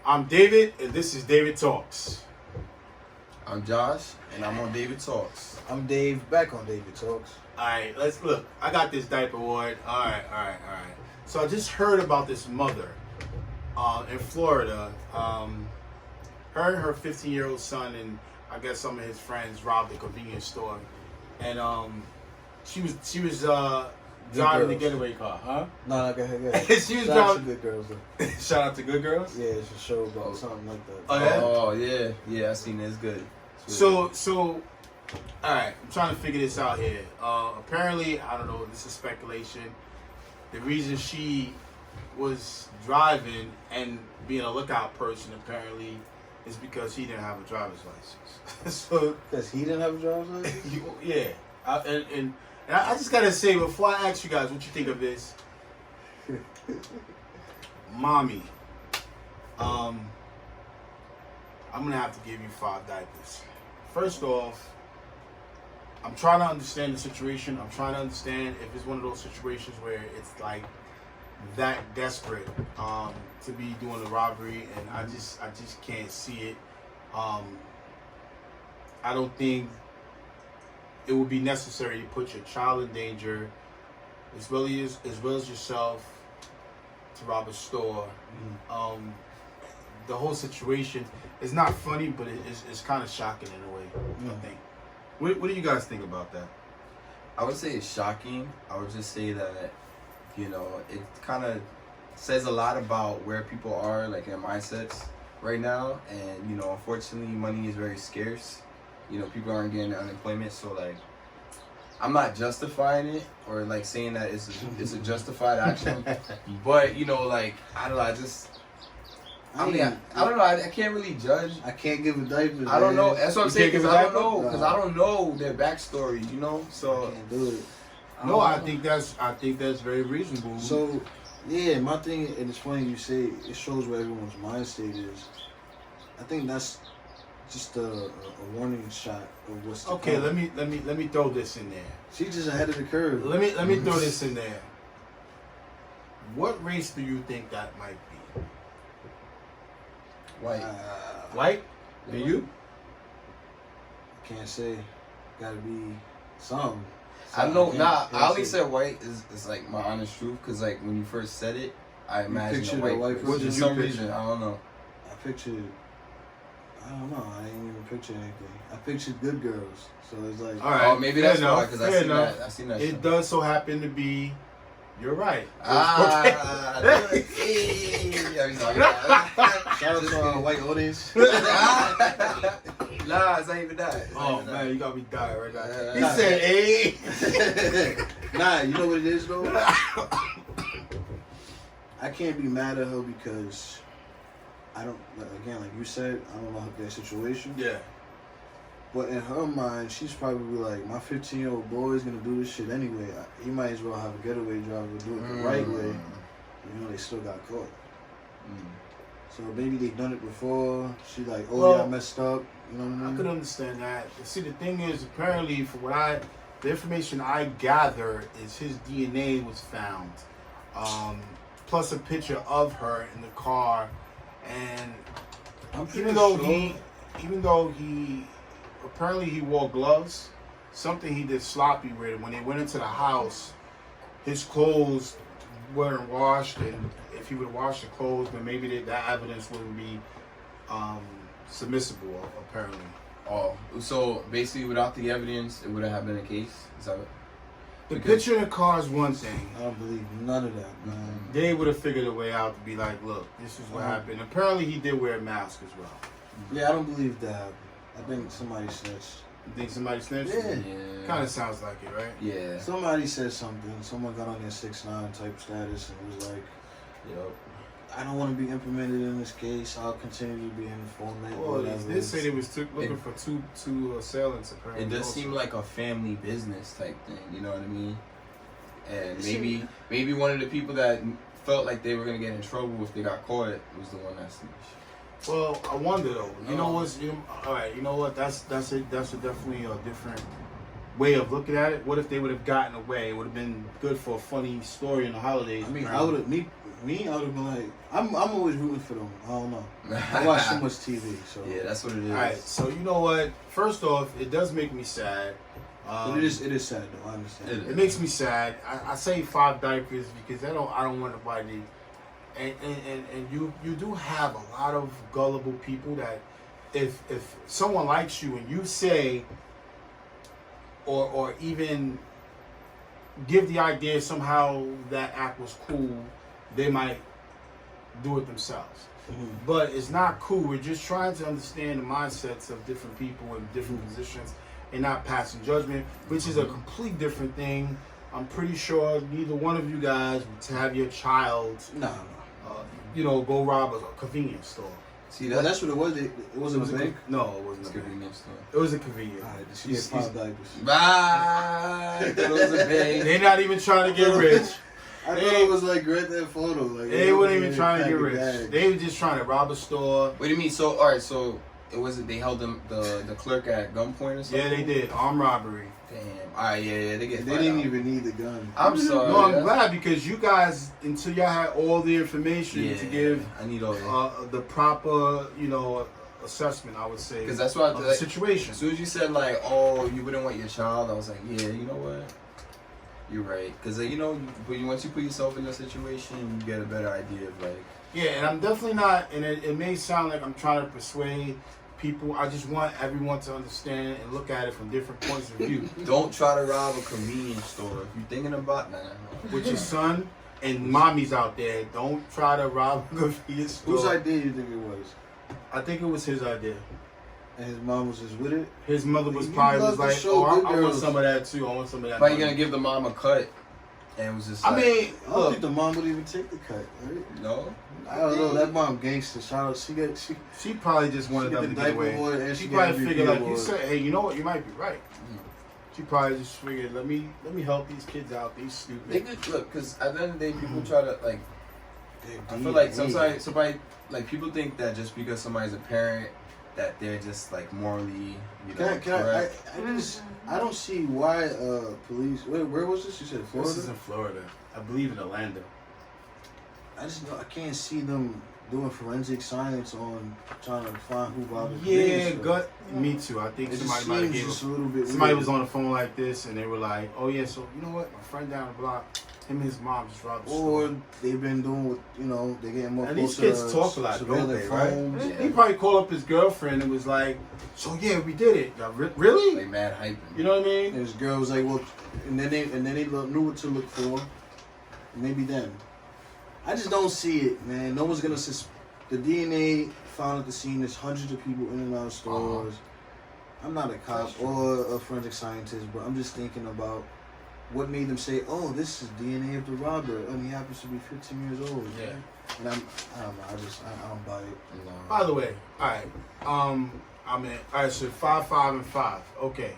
I'm David, and this is David Talks. I'm Josh, and I'm on David Talks. I'm Dave, back on David Talks. All right, let's look. I got this diaper award. All right. So I just heard about this mother in Florida. Her and her 15-year-old son and I guess some of his friends robbed a convenience store, and she was driving the getaway car, huh? No, go ahead. She was Shout out to driving. Good Girls, though. Shout out to Good Girls. Yeah, it's a show about something like that. Oh, yeah? Oh yeah, I seen it. It's good. It's So, all right, I'm trying to figure this out here. Apparently, I don't know, this is speculation. The reason she was driving and being a lookout person, apparently, is because he didn't have a driver's license. So, Because he didn't have a driver's license? yeah. And I just got to say, before I ask you guys what you think of this, Mommy, I'm going to have to give you 5 diapers. First off, I'm trying to understand the situation. I'm trying to understand if it's one of those situations where it's like that desperate to be doing a robbery, and I just can't see it. I don't think it would be necessary to put your child in danger, as well as yourself, to rob a store. The whole situation is not funny, but it's kind of shocking in a way. I think. What do you guys think about that? I would say it's shocking. I would just say that, it kind of says a lot about where people are, like their mindsets right now. And, unfortunately, money is very scarce. People aren't getting unemployment. So, like, I'm not justifying it or, like, saying that it's a justified action. But, I don't know. I don't know. I can't really judge. I can't give a diaper. I don't know. That's what I'm You saying, can't because give a I don't diaper? know. Because I don't know their backstory, So, I can't do it. No, I think that's very reasonable. So, yeah, my thing, and it's funny you say it shows where everyone's mind state is. I think that's just a warning shot of what's to okay. come. Let me throw this in there. She's just ahead of the curve. Let me throw this in there. What race do you think that might be? white. White? Do you? Can't say. Gotta be some. I know. Can't- Nah, can't I only say. said white is like my honest truth, because like when you first said it, I imagined pictured a white a white person. person. For What did some you reason, I don't know. I pictured. I don't know. I didn't even picture anything. I pictured Good Girls. So it's like. All right. Oh, maybe fair that's why, enough, because I fair seen enough. that. I seen that. It show. does so happen to be. You're right. Ah, hey, Shout out to our white audience. nah, it's not even that. It's not Oh even that. man, you got me dying right now. Yeah. He said, "Hey." Nah, you know what it is though? I can't be mad at her because I don't, like you said, I don't know their situation. Yeah. But in her mind, she's probably like, my 15-year-old boy is going to do this shit anyway. He might as well have a getaway driver do it the right way. They still got caught. So maybe they done it before. She like, I messed up. You know what I mean? I could understand that. See, the thing is, apparently, the information I gather is his DNA was found, plus a picture of her in the car, and I'm pretty even though sure. he apparently he wore gloves, something he did sloppy with. When they went into the house, his clothes weren't washed, and if he would wash the clothes, then maybe that evidence wouldn't be submissible, apparently. Oh, so basically, without the evidence, it wouldn't have been a case. Is that it? The picture in the car is one thing. I don't believe none of that, man. They would have figured a way out to be like, look, this is what happened. Apparently, he did wear a mask as well. Yeah, I don't believe that happened. I think somebody snitched. You think somebody snitched? Yeah. Kind of sounds like it, right? Yeah. Somebody said something. Someone got on their 6ix9ine type status and was like, Yep. I don't want to be implemented in this case. I'll continue to be an informant. Well, whatever. they did say they was looking for two assailants, apparently. It does also. seem like a family business type thing, you know what I mean? And maybe one of the people that felt like they were gonna get in trouble if they got caught was the one that snitched. Well, I wonder though. You know what's all right? You know what? That's definitely a different way of looking at it. What if they would have gotten away? It would have been good for a funny story in the holidays. I mean, I would have me. I would have been like, I'm always rooting for them. I don't know. I watch so much TV, so Yeah, that's what it is. All right, so you know what? First off, it does make me sad. But it is sad though. I understand. It makes me sad. I say 5 diapers because I don't want nobody. And you do have a lot of gullible people that if someone likes you and you say or even give the idea somehow that act was cool, they might do it themselves. Mm-hmm. But it's not cool. We're just trying to understand the mindsets of different people in different positions and not passing judgment, which is a complete different thing. I'm pretty sure neither one of you guys would have your child, No. Go rob a convenience store. See, That's what it was. It wasn't a bank. No, it wasn't It's a gonna be bank. next store. It was a convenience. All right, she had 5 diapers. Bye. That was a bang. They're not even trying to get rich. I thought it was like Grand Theft Auto. Like They weren't even trying to pack get of rich. bags. They were just trying to rob a store. What do you mean? So, all right. So it wasn't. They held them the clerk at gunpoint or something. Yeah, they did. Armed robbery. Damn. All right. Yeah. They get. They didn't even need the gun. I'm sorry. No, I'm that's- glad because you guys, until y'all had all the information Yeah. to give I need all that. the proper, assessment, I would say, Because that's why of the like, situation. as soon as you said like, oh, you wouldn't want your child, I was like, yeah, you know what? You're right. Because once you put yourself in a situation, you get a better idea of like. Yeah, and I'm definitely not, and it may sound like I'm trying to persuade people. I just want everyone to understand and look at it from different points of view. Don't try to rob a convenience store. If you're thinking about With your son and mommies out there, don't try to rob a convenience store. Whose idea do you think it was? I think it was his idea. And his mom was just with it. His mother was You probably love was to like, show "Oh, good I want girls." some of that too. I want some of that." But you're money." gonna give the mom a cut, and it was just. I Like, mean, I don't look, think the mom would even take the cut. Right? no. I don't know. That mom gangster. Shout out. she probably just wanted She got them the to get diaper away. award and She she probably got MVP figured, like you award. said, hey, you know what? You might be right. She probably just figured, let me help these kids out. These stupid. They could look because at the end of the day, people try to like. I feel Damn, like somebody like people think that just because somebody's a parent, that they're just like morally, correct. I don't see why police. Where was this? You said Florida. This is in Florida. I believe in Orlando. I just I can't see them doing forensic science on trying to find who robbed the Yeah, convenience store. me too. I think It just somebody might have seems gave just a little bit. somebody weird. was on the phone like this, and they were like, "Oh yeah, so you know what? My friend down the block, him and his mom just robbed the store." Or they've been doing what they're getting more. And these close kids to talk a lot, don't surveillance they, right? phones. Yeah. He probably called up his girlfriend and was like, "So yeah, we did it. Y'all really? Like mad hype. You know what I mean?" And this girl was like, "Well," and then they knew what to look for. Maybe then. I just don't see it, man. No one's gonna the DNA found at the scene. There's hundreds of people in and out of stores. I'm not a cop That's true. or a forensic scientist, but I'm just thinking about what made them say, "Oh, this is DNA of the robber," and he happens to be 15 years old. Yeah. And I don't know. I don't buy it. No. By the way, all right. All right. So 5, 5, and 5. Okay.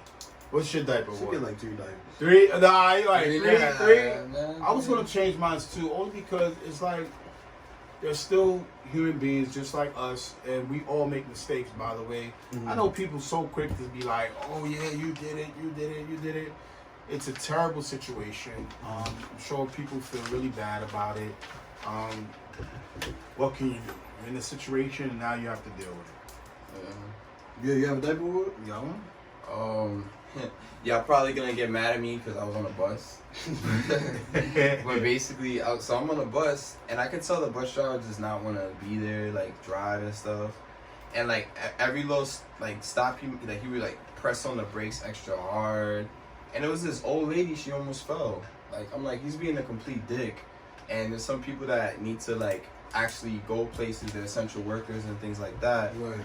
What's your diaper Should award? get like 3 diapers. 3. Nah, you like 3. Man. I was gonna change mine too, only because it's like they're still human beings just like us, and we all make mistakes. By the way, Mhm. I know people so quick to be like, "Oh yeah, you did it, you did it, you did it." It's a terrible situation. I'm sure people feel really bad about it. What can you do? You're in a situation, and now you have to deal with it. Yeah, you have a diaper award? You got one? Y'all probably gonna get mad at me because I was on a bus. But basically, so I'm on a bus, and I could tell the bus driver does not want to be there, like drive and stuff. And like every little stop, he would like press on the brakes extra hard. And it was this old lady, she almost fell. Like I'm like, he's being a complete dick. And there's some people that need to like actually go places, they're essential workers and things like that. Right.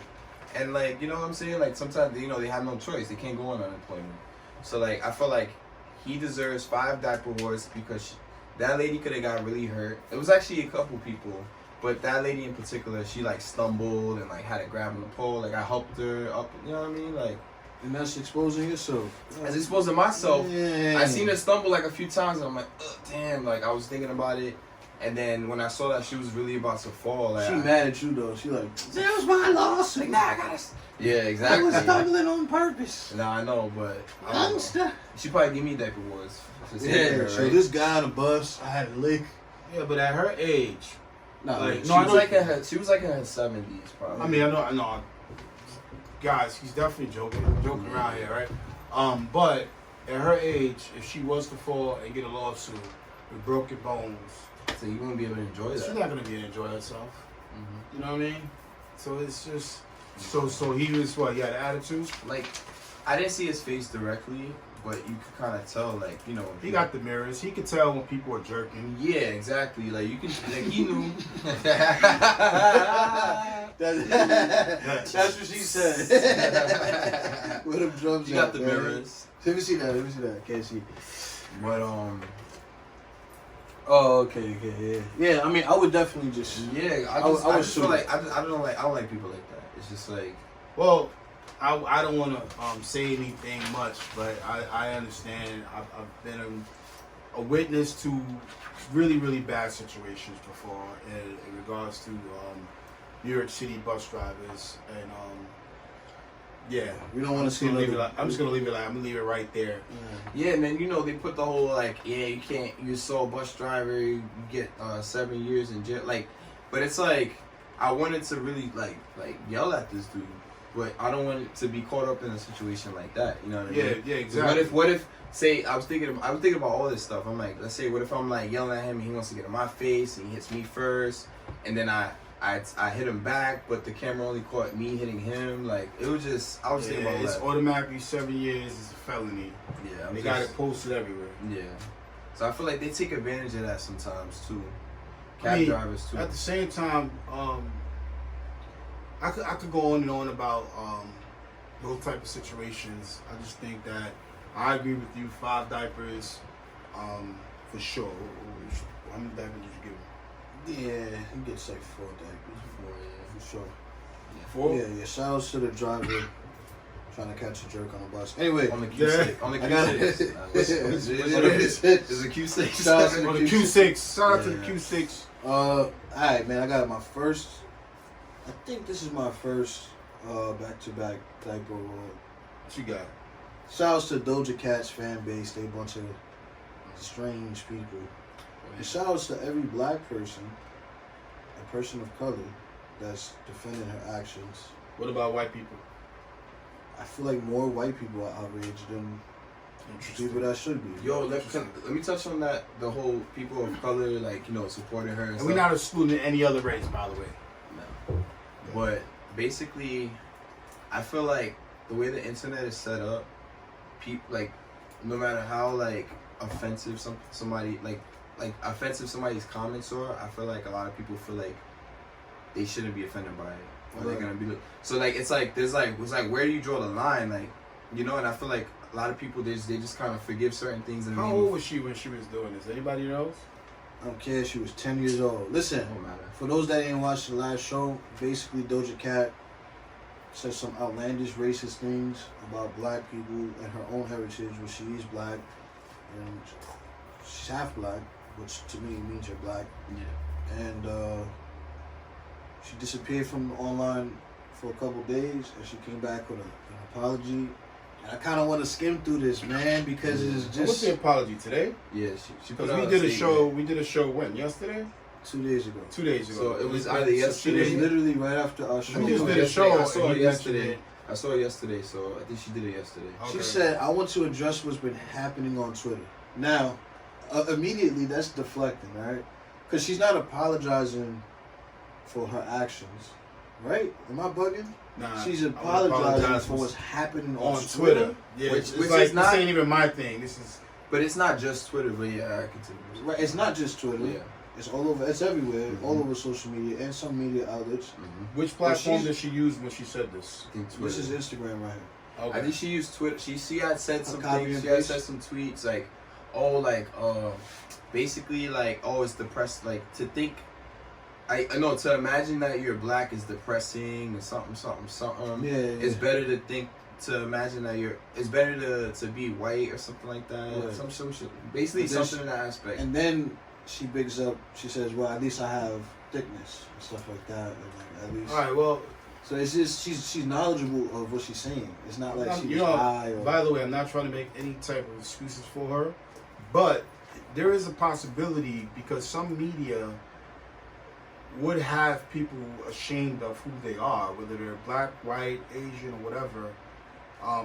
And like, you know what I'm saying? Like sometimes, they have no choice. They can't go on unemployment. So like, I feel like he deserves 5 diaper awards because that lady could have got really hurt. It was actually a couple people, but that lady in particular, she like stumbled and like had to grab on the pole. Like I helped her up, you know what I mean? Like, And that's exposing yourself. as exposed to myself, Yeah. I seen her stumble like a few times and I'm like, ugh, damn, like I was thinking about it. And then when I saw that she was really about to fall, like, She mad at you though. She like, that was my loss. like, nah, I gotta. Yeah, I exactly. was stumbling on purpose. Nah, I know, but I don't know. Monster. She probably give me diaper wars. Yeah. So this guy on the bus, I had a lick. Yeah, but at her age, Nah, Like, She no, I was know- like in her. She was like in her 70s, probably. I mean, I know. Guys, he's definitely joking around here, right? But at her age, if she was to fall and get a lawsuit with broken bones, so you won't be able to enjoy she's that. not gonna be able to enjoy herself. Mhm. You know what I mean? So it's just so he was what? He had an attitude. Like, I didn't see his face directly, but you could kind of tell, like, you know. when He people- got the mirrors. He could tell when people are jerking. Yeah, exactly. Like, you can. Like, he knew. That's what she said. Where them drums You got at, the man? mirrors. Let me see that. Let me see that. Can't see. But Oh, okay, yeah. Yeah, I mean, I would definitely just. yeah, I would just sue feel you. like I don't like people like that. It's just like, Well, I don't want to say anything much, but I understand. I've been a witness to really bad situations before in regards to New York City bus drivers, and yeah, We don't want to see I'm another. just gonna leave it like I'm gonna leave it right there. yeah, man. You know, they put the whole like, yeah, you can't. You're so bus driver. You get 7 years in jail. Like, but it's like I wanted to really like yell at this dude, but I don't want to be caught up in a situation like that. You know what I mean? Yeah, exactly. What if say I was thinking about all this stuff. I'm like, let's say what if I'm like yelling at him and he wants to get in my face and he hits me first, and then I hit him back, but the camera only caught me hitting him. Like, it was just, I was thinking about It's that. automatically 7 years. It's a felony. Yeah, I'm They just, got it posted everywhere. Yeah, so I feel like they take advantage of that sometimes too. I Cab mean, drivers too. At the same time, I could go on and on about those type of situations. I just think that I agree with you. 5 diapers, for sure. How many diapers did you give him? Yeah, he gets like 4 diapers. 4, yeah. For sure. 4. Yeah. Shout out to the driver trying to catch a jerk on the bus. Anyway, On the Yeah. Q6. On the I got Q6. it. What's It it? is Is it Q6? Shout out to On the Q6. Shout out to the Yeah. Q6. Alright, man. I got my first. I think this is my first back-to-back diaper award. What you got? Shout outs to Doja Cat's fan base. They a bunch of strange people. And shout outs to every black person, a person of color, that's defending her actions. What about white people? I feel like more white people are outraged than people that should be. Yo, let me touch on that. The whole people of color, like, you know, supporting her. And we're not excluding any other race, by the way. No. But basically, I feel like the way the internet is set up, people like, no matter how like offensive somebody like offensive somebody's comments are, I feel like a lot of people feel like they shouldn't be offended by it, or they're gonna be so like it's like where do you draw the line, like, you know? And I feel like a lot of people they just kind of forgive certain things and How old was she when she was doing this? Anybody knows? I don't care. She was 10 years old. Listen, It don't matter. for those that didn't watch the last show, basically Doja Cat said some outlandish racist things about black people and her own heritage, which she is black, and she's half black, which to me means you're black. Yeah. And she disappeared from online for a couple days, and she came back with an apology. And I kind of want to skim through this, man, because it's What's just the apology today? Yeah, she put Because out we did a statement. show. We did a show when? Yesterday? 2 days ago. 2 days ago. So it was I- either so It yesterday- was she did- literally right after our show. We just Oh, did a yesterday. show. I saw and it you yesterday. mentioned I saw it yesterday, so I think she did it yesterday. it. She Okay. said, I want to address what's been happening on Twitter. Now, immediately that's deflecting, right? Because she's not apologizing for her actions, right? Am I bugging? Nah, She's I would apologizing apologize for what's happening on Twitter. Yeah, Which- it's which like, is not- this ain't even my thing. This is But it's not just Twitter, but yeah, I continue. Right, it's not just Twitter. Yeah. It's all over. It's everywhere. Mhm. All over social media and some media outlets. Mm-hmm. which platform she's- did she use when she said this? I think Twitter. This is Instagram right here. Okay. I think she used Twitter. She had said some copy things. and She had paste? said some tweets like, oh, like basically like, oh, it's depressed. Like to think, I know to imagine that you're black is depressing or something. Yeah, It's better to think to imagine that it's better to be white or something like that. Right. Some shit. Basically But there's- something in that aspect. And then she bigs up. She says, "Well, at least I have thickness and stuff like that. And like, at least." All right. Well, So it's just she's knowledgeable of what she's saying. It's not like you she's know. high. Or, By the way, I'm not trying to make any type of excuses for her, but there is a possibility because some media would have people ashamed of who they are, whether they're black, white, Asian, or whatever.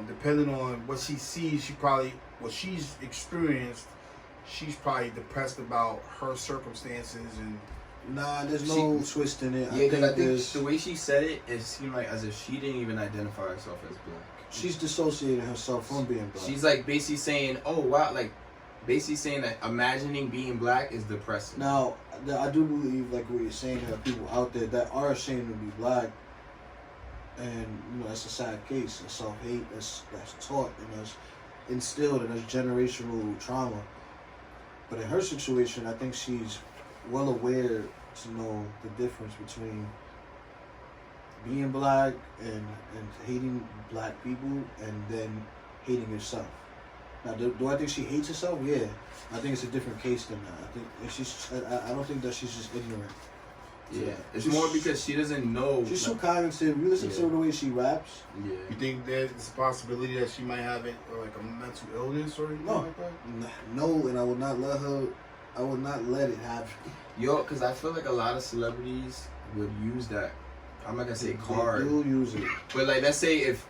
Depending on what she sees, what she's experienced, she's probably depressed about her circumstances and. nah, there's no twist in it. Yeah, because I think there's- the way she said it, it seemed like as if she didn't even identify herself as black. she's dissociating herself from being black. She's like basically saying, "Oh wow," like basically saying that imagining being black is depressing. Now, I do believe, like what you're saying, there are people out there that are ashamed to be black, and that's a sad case. A self-hate that's taught and that's instilled and that's generational trauma. But in her situation, I think she's well aware to know the difference between being black and hating black people and then hating yourself. Now, do I think she hates herself? Yeah, I think it's a different case than that. I don't think that she's just ignorant. Yeah, it's She's- more because she doesn't know. She's so cognitive. You listen Yeah. to the way she raps. Yeah. You think there's a possibility that she might have it, or like a mental illness or anything No. like that? No, and I would not let her. I would not let it happen. Yo, because I feel like a lot of celebrities would use that. I'm not gonna say card, You'll use it, but like let's say if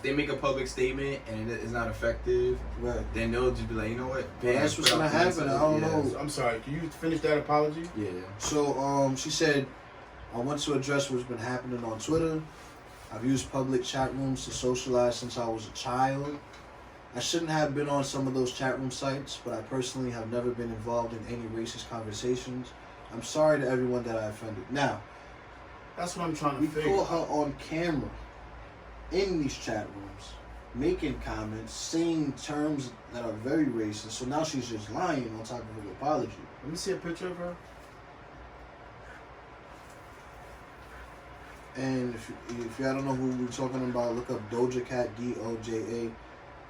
they make a public statement and it is not effective, right? then they'll just be like, you know what? Well, that's what's gonna happen. I don't know. I'm sorry. Can you finish that apology? Yeah. So, she said, I want to address what's been happening on Twitter. I've used public chat rooms to socialize since I was a child. I shouldn't have been on some of those chat room sites, but I personally have never been involved in any racist conversations. I'm sorry to everyone that I offended. Now, That's what I'm trying to we figure. caught her on camera in these chat rooms, making comments, saying terms that are very racist. So now she's just lying on top of her apology. Let me see a picture of her. And if y'all don't know who we're talking about, look up Doja Cat, Doja.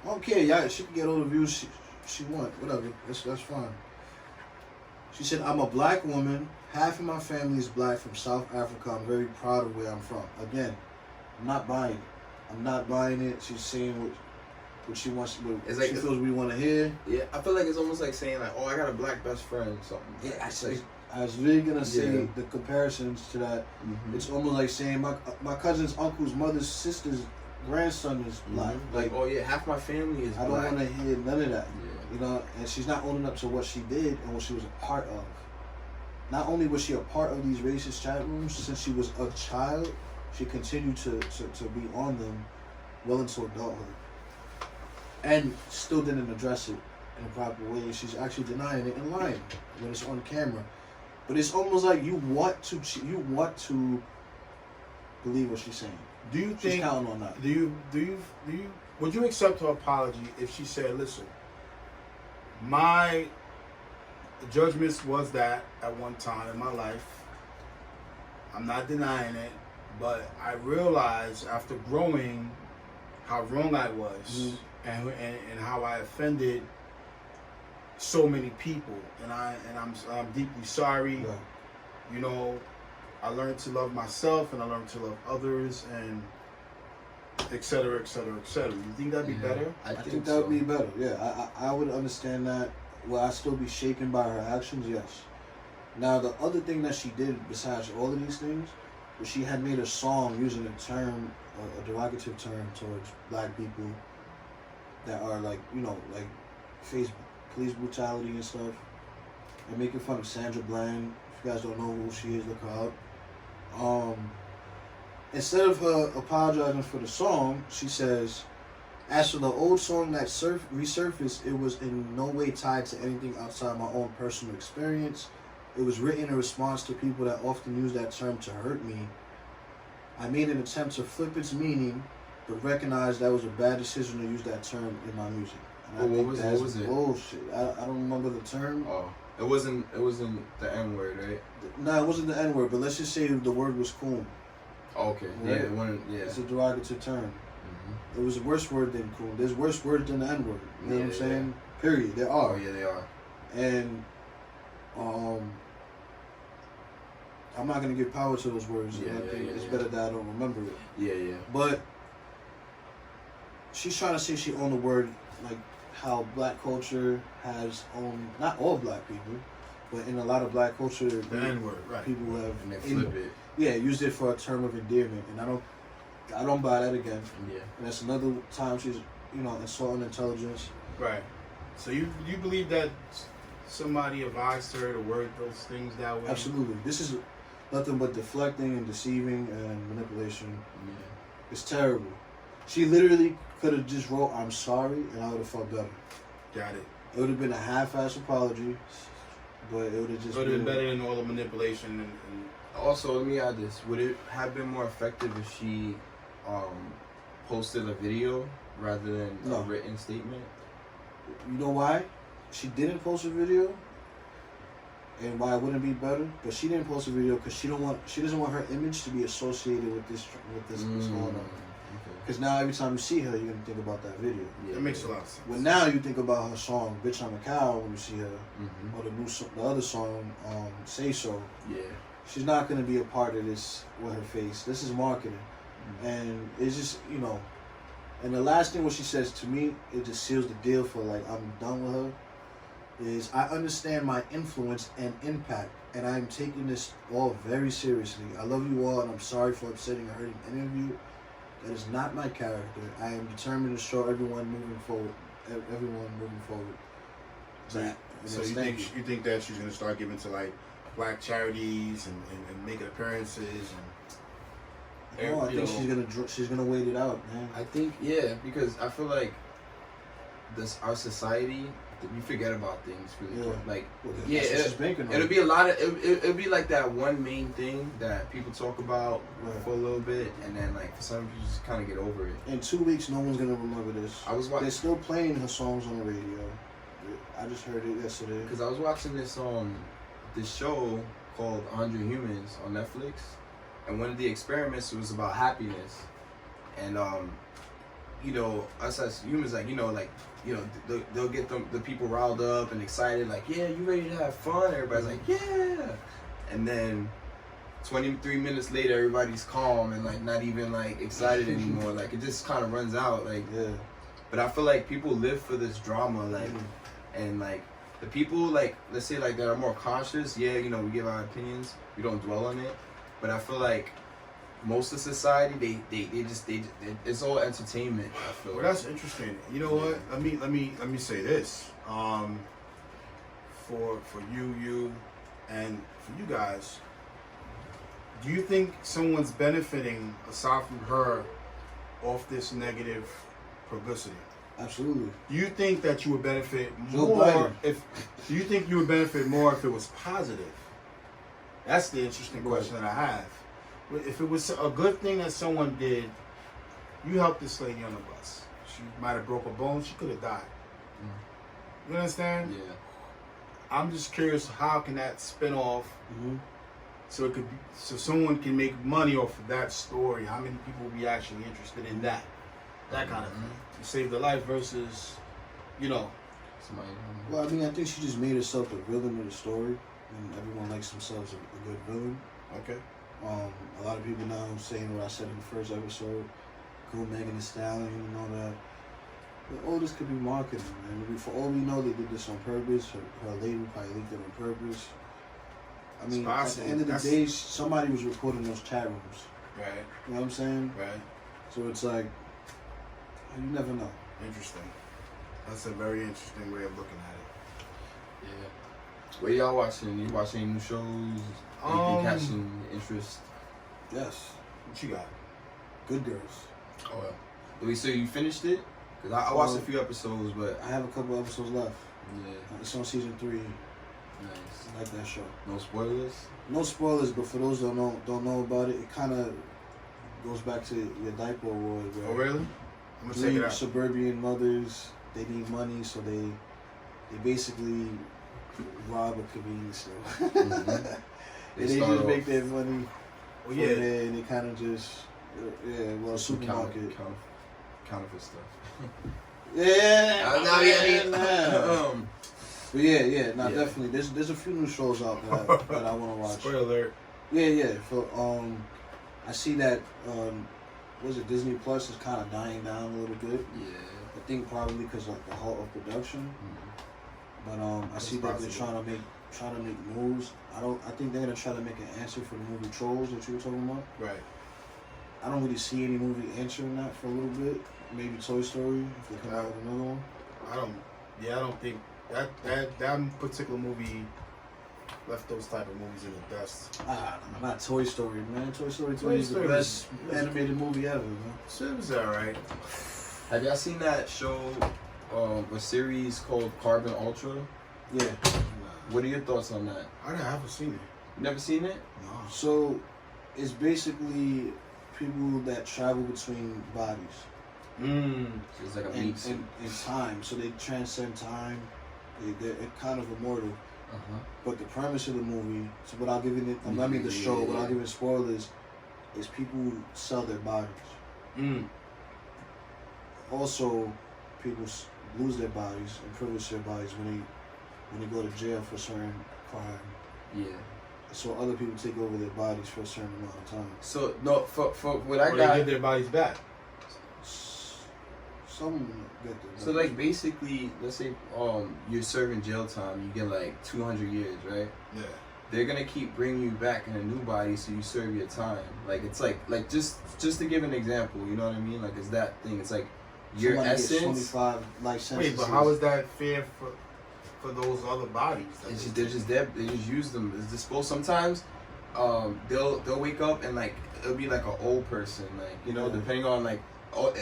I don't care, y'all. She can get all the views she want. Whatever, that's fine. She said, "I'm a black woman. Half of my family is black from South Africa. I'm very proud of where I'm from." Again, I'm not buying it. I'm not buying it. She's saying what she wants. What It's like she feels we want to hear. Yeah, I feel like it's almost like saying like, oh, I got a black best friend or something. Yeah, It's like, I was really gonna say Yeah. the comparisons to that. mhm. It's almost like saying my cousin's uncle's mother's sister's grandson is black. Mhm. Like, oh yeah, half my family is I don't black. want to hear none of that. Yeah. You know, and she's not owning up to what she did and what she was a part of. Not only was she a part of these racist chat rooms since she was a child, she continued to be on them well into adulthood. And still didn't address it in a proper way. She's actually denying it and lying when it's on camera. But it's almost like you want to believe what she's saying. Do you She's think? counting on that. Do you? Would you accept her apology if she said, "Listen, my judgments was that at one time in my life. I'm not denying it, but I realized after growing how wrong I was and how I offended so many people, and I'm deeply sorry. Right. You know, I learned to love myself and I learned to love others and et cetera, et cetera, et cetera. You think that'd be better? I think that would be better. Yeah, I would understand that. Will I still be shaken by her actions? Yes. Now, the other thing that she did besides all of these things was she had made a song using a term, a derogative term towards black people that are like face police brutality and stuff, and making fun of Sandra Bland. If you guys don't know who she is, look her up. Instead of her apologizing for the song, she says, "As for the old song that resurfaced, it was in no way tied to anything outside my own personal experience. It was written in response to people that often use that term to hurt me. I made an attempt to flip its meaning, but recognized that was a bad decision to use that term in my music." And Well, I think what that's was it? bullshit. I don't remember the term. Oh, it wasn't the N word, right? No, it wasn't the N word, but let's just say the word was coon. Oh, okay. Right. Yeah, it wasn't. Yeah. It's a derogatory term. Mhm. It was a worse word than coon. There's worse words than the N word. You know what I'm Yeah, saying? Period. There Oh are. yeah, they are. And I'm not gonna give power to those words. Yeah, I think yeah, it's yeah. better that I don't remember it. Yeah. But she's trying to say she owned the word, like how black culture has owned, not all black people, but in a lot of black culture, The N-word, right. people have And they flip it. used it for a term of endearment, and I don't buy that again. Yeah. And that's another time she's, insulting intelligence. Right. So you believe that somebody advised her to word those things that way? Absolutely, this is nothing but deflecting and deceiving and manipulation. Yeah. It's terrible. She literally could have just wrote, "I'm sorry," and I would have felt better. Got it. It would have been a half-ass apology, but it would have It just would have been been better than all the manipulation and Also, let me add this. Would it have been more effective if she posted a video rather than No. a written statement? You know why? She didn't post a video, and why it wouldn't be better. But she didn't post a video because she doesn't want her image to be associated with this what's going on. Okay. Because now every time you see her, you're gonna think about that video. Yeah, it makes a lot of sense. Well, now you think about her song "Bitch I'm a Cow" when you see her, Mm-hmm. or the other song "Say So." Yeah. She's not gonna be a part of this with her face. This is marketing, and it's just And the last thing what she says to me, it just seals the deal for like I'm done with her. Is I understand my influence and impact, and I am taking this all very seriously. I love you all, and I'm sorry for upsetting or hurting any of you. That is not my character. I am determined to show everyone moving forward. That. And So that's you thank think you think that she's gonna start giving to like black charities and making appearances and No, I think she's gonna wait it out, man. I think because I feel like our society, we forget about things really Yeah. quick. Like Well, yeah, that's what she's banking on. it'll be a lot of it'll be like that one main thing that people talk about Right. for a little bit, and then like for some people just kind of get over it. In 2 weeks, no one's gonna remember this. I was watching They're still playing her songs on the radio. I just heard it yesterday. because I was watching this show called 100 Humans on Netflix, and one of the experiments was about happiness, and us as humans, they'll get the people riled up and excited, like, yeah, you ready to have fun? Everybody's like, yeah, and then 23 minutes later, everybody's calm and like not even like excited anymore. Like it just kind of runs out. Like, Yeah. but I feel like people live for this drama, like, and like the people like let's say like that are more conscious. Yeah, we give our opinions, we don't dwell on it. But I feel like most of society, they just it's all entertainment. I feel. Well, that's interesting. You know what? Let me say this. For you and for you guys, do you think someone's benefiting aside from her off this negative publicity? Absolutely. Do you think that you would benefit Joe more Biden. do you think you would benefit more if it was positive? That's the interesting question that I have. If it was a good thing that someone did, you helped this lady on the bus. She might have broke a bone. She could have died. You understand? Yeah. I'm just curious, how can that spin off Mm-hmm. so it could be, so someone can make money off of that story? How many people will be actually interested in that? That kind of thing. You save the life versus, Somebody. Well, I mean, I think she just made herself the villain of the story, and everyone likes themselves a good villain. Okay. A lot of people now saying what I said in the first episode, go Megan Thee Stallion and all that. But all this could be marketing, man. For all we know, they did this on purpose. Her label probably leaked it on purpose. I mean, at the end of the day, somebody was recording those chat rooms. Right. You know what I'm saying? Right. So it's like, you never know. Interesting. That's a very interesting way of looking at it. Yeah. What y'all watching? You watching any new shows? Anything catching interest? Yes. What you got? Good Girls. Oh well. Wait, so you finished it? Cause I watched a few episodes, but I have a couple episodes left. yeah, It's on season 3. nice. I like that show. No spoilers. No spoilers, but for those that don't know about it, it kind of goes back to your diaper award. Oh, really? I'm gonna check it Three out. suburban mothers, they need money, so they basically rob a convenience store. Mhm. They start just off make their money Oh, from yeah. there, and they kind of just, supermarket. counterfeit stuff. Yeah. No, yeah, But yeah, Yeah. definitely. There's a few new shows out that I want to watch. Spoiler alert. Yeah. For I see that was it Disney Plus is kind of dying down a little bit. Yeah. I think probably because of the halt of production. But I see that they're possible. trying to make moves. I think they're gonna try to make an answer for the movie Trolls that you were talking about. Right. I don't really see any movie answering that for a little bit. Maybe Toy Story if they come out with another one. I don't think that particular movie left those type of movies in the dust. Not Toy Story, man. Toy Story 3 Toy is the Story best is- animated movie ever, man. So it was alright. Have y'all seen that show, a series called Carbon Ultra? Yeah. What are your thoughts on that? I haven't seen it. You never seen it? No. So it's basically people that travel between bodies So it's like a and meat suit. time. So they transcend time. They're kind of immortal. Uh-huh. But the premise of the movie, so without giving it, I mean the show, Yeah. without giving spoilers, is people sell their bodies. Also, people lose their bodies and privilege their bodies when they go to jail for a certain crime. Yeah. So other people take over their bodies for a certain amount of time. So no, for what I Or got. they give their bodies back. Some get their So bodies. like basically, let's say you're serving jail time, you get like 200 years, right? Yeah. They're gonna keep bringing you back in a new body so you serve your time. Like it's like just to give an example, you know what I mean? Like it's that thing. It's like your Somebody gets essence. 25 life sentences. Wait, but how is that fair for those other bodies? that It's they just they're take? just there. They just use them as disposal. Sometimes, they'll wake up and like it'll be like an old person, like Yeah. depending on like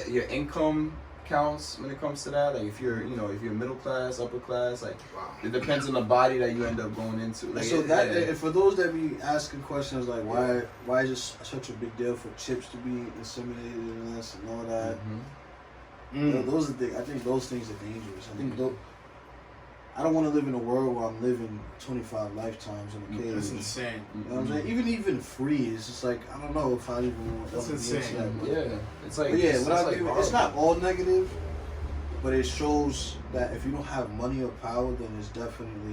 your income counts when it comes to that. Like if you're if you're middle class, upper class, like Wow. it depends on the body that you end up going into. Like So yeah. and for those that be asking questions like why is it such a big deal for chips to be inseminated and this and all that? Those are I think those things are dangerous. I think I don't want to live in a world where I'm living 25 lifetimes in a cage. That's insane. You know what I'm saying? Even free, it's just like I don't know if I even want That's to be into insane. that. But Yeah, it's like But yeah, it's without like giving, horrible. it's not all negative, but it shows that if you don't have money or power, then it's definitely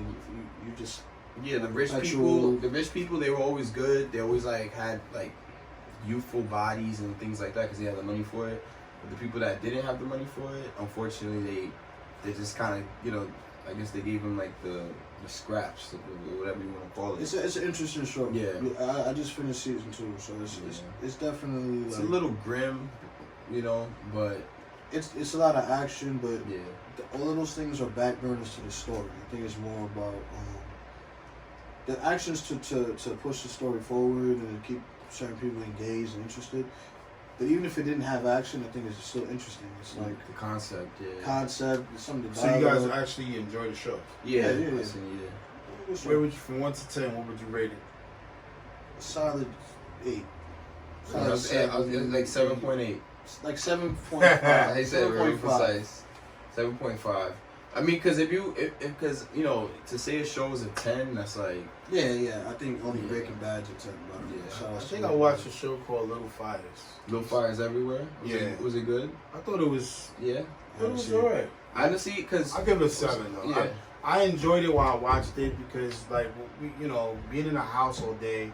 you just Yeah, the rich Actual- people, they were always good. They always like had like youthful bodies and things like that because they had the money for it. But the people that didn't have the money for it, unfortunately, they just kind of I guess they gave them like the scraps or whatever you want to call it. it's an interesting show. Yeah. I just finished season 2, so it's definitely It's like, a little grim, but it's a lot of action, but yeah, all of those things are back burners to the story. I think it's more about the actions to push the story forward and keep certain people engaged and interested. But even if it didn't have action, I think it's still interesting. It's like the concept, yeah, concept, some of the So you guys dialogue. actually enjoy the show. yeah, Yeah. I see, yeah. It's Where would you, from 1 to 10, what would you rate it? a solid 8. I was like 7.8. Like 7.5. He said it really 7.5. precise. 7.5. I mean, because because to say a show is a 10, that's like Yeah. I think only Yeah. Breaking Bad's a 10. But Yeah. shout I out think to I watched a show called Little Fires. Little Fires Everywhere. Was it good? I thought it was. Yeah. It was alright. Honestly, because I'll give it a 7 though. Yeah. I enjoyed it while I watched it because, like, being in a house all day, you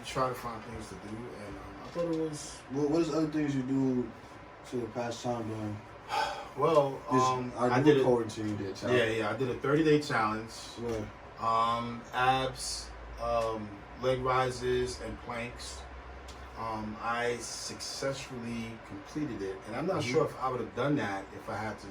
try to find things to do, and I thought it was What is other things you do to pass time during? well. I did it. quarantine. Yeah. I did a 30-day challenge. Well, Abs, leg rises, and planks. I successfully completed it, and I'm not sure if I would have done that if I had to,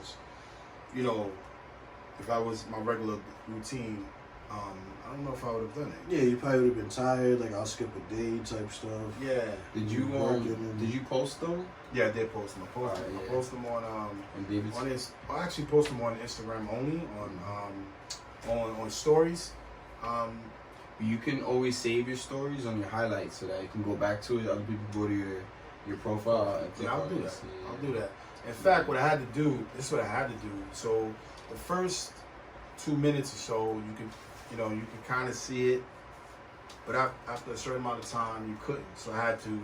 if I was my regular routine. I don't know if I would have done it. yeah, you probably would have been tired. Like I'll skip a day type stuff. Yeah. Did you did you post them Yeah, I did post them. I yeah. post them on on David's? I actually post them on Instagram only on stories. You can always save your stories on your highlights so that you can go back to it. Other people go to your profile and click Yeah, I'll on do it. that. See, I'll do that. In fact, what I had to do, this is what I had to do. So the first 2 minutes or so, you could kind of see it, but after a certain amount of time, you couldn't. So I had to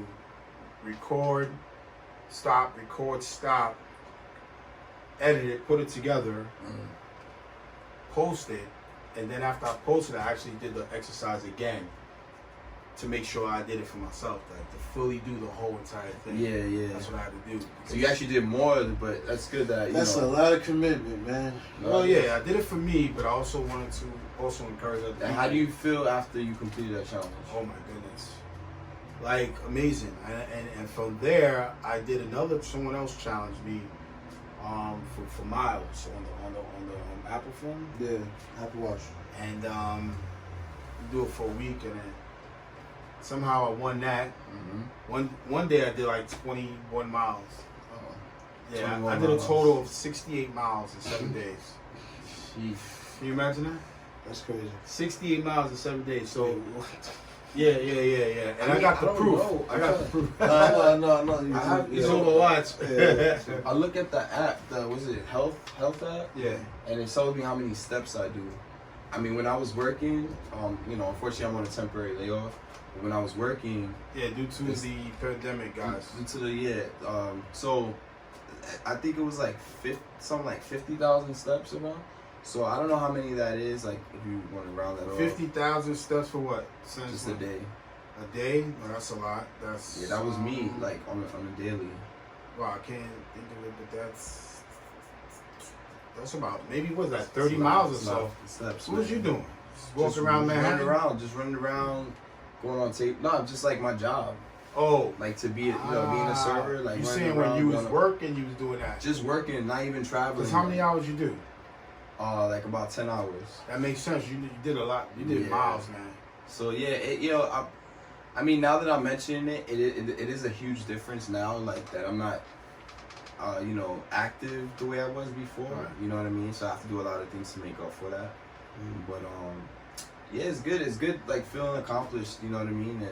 record, stop, edit it, put it together, post it, and then after I posted it, I actually did the exercise again to make sure I did it for myself, like to fully do the whole entire thing. Yeah. That's what I had to do. So you actually did more, but that's good that, That's a lot of commitment, man. Well, yeah, I did it for me, but I also wanted to also encourage other people. And how do you feel after you completed that challenge? Oh my goodness, like amazing. And from there, I did someone else challenged me, for miles on the Apple phone. Yeah, Apple Watch. And do it for a week, and then somehow I won that. Mm-hmm. One day I did like 21 miles. Oh. Yeah, 21 I did a miles. total of 68 miles in 7 days. Jeez. Can you imagine that? That's crazy. 68 miles in 7 days. So What? yeah. And I got the proof. I got the proof. No. It's on my watch. Yeah. I look at the app, was it health app? Yeah. And it shows me how many steps I do. I mean, when I was working, unfortunately I'm on a temporary layoff. But when I was working, Yeah, due to the pandemic, guys. due to the so I think it was like 50,000 steps around. So I don't know how many that is. Like if you want to round that off. 50,000 steps for what? Since Just a when? day. A day? Well, that's a lot. That's Yeah, that was me. Like on a daily. Well, I can't think of it, but that's about maybe what was that 30 miles or so. Steps. What was you man. doing? Just walking around Manhattan? Just running around, going on tape. No, just like my job. Oh, Like to be, being a server. Like you running saying when around, you was going on- working, you was doing that? just working, not even traveling. Because how many hours you do? Like about 10 hours. That makes sense. You did a lot. You did Yeah. miles, man. So yeah, I mean, now that I'm mentioning it, it is a huge difference now. Like that, I'm not, active the way I was before. Right. You know what I mean? So I have to do a lot of things to make up for that. But yeah, it's good. It's good, like feeling accomplished. You know what I mean?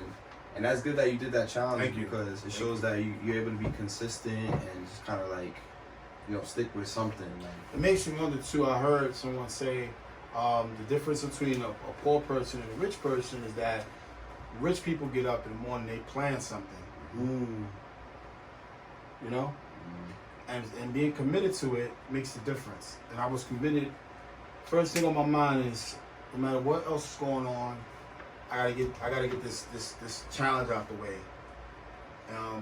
And that's good that you did that challenge. Thank you. Because it shows that you're able to be consistent and just kind of like, stick with something. Like, It makes me wonder too. I heard someone say the difference between a poor person and a rich person is that rich people get up in the morning, they plan something, you know, and being committed to it makes a difference. And I was committed. First thing on my mind is, no matter what else is going on, I gotta get this challenge out the way.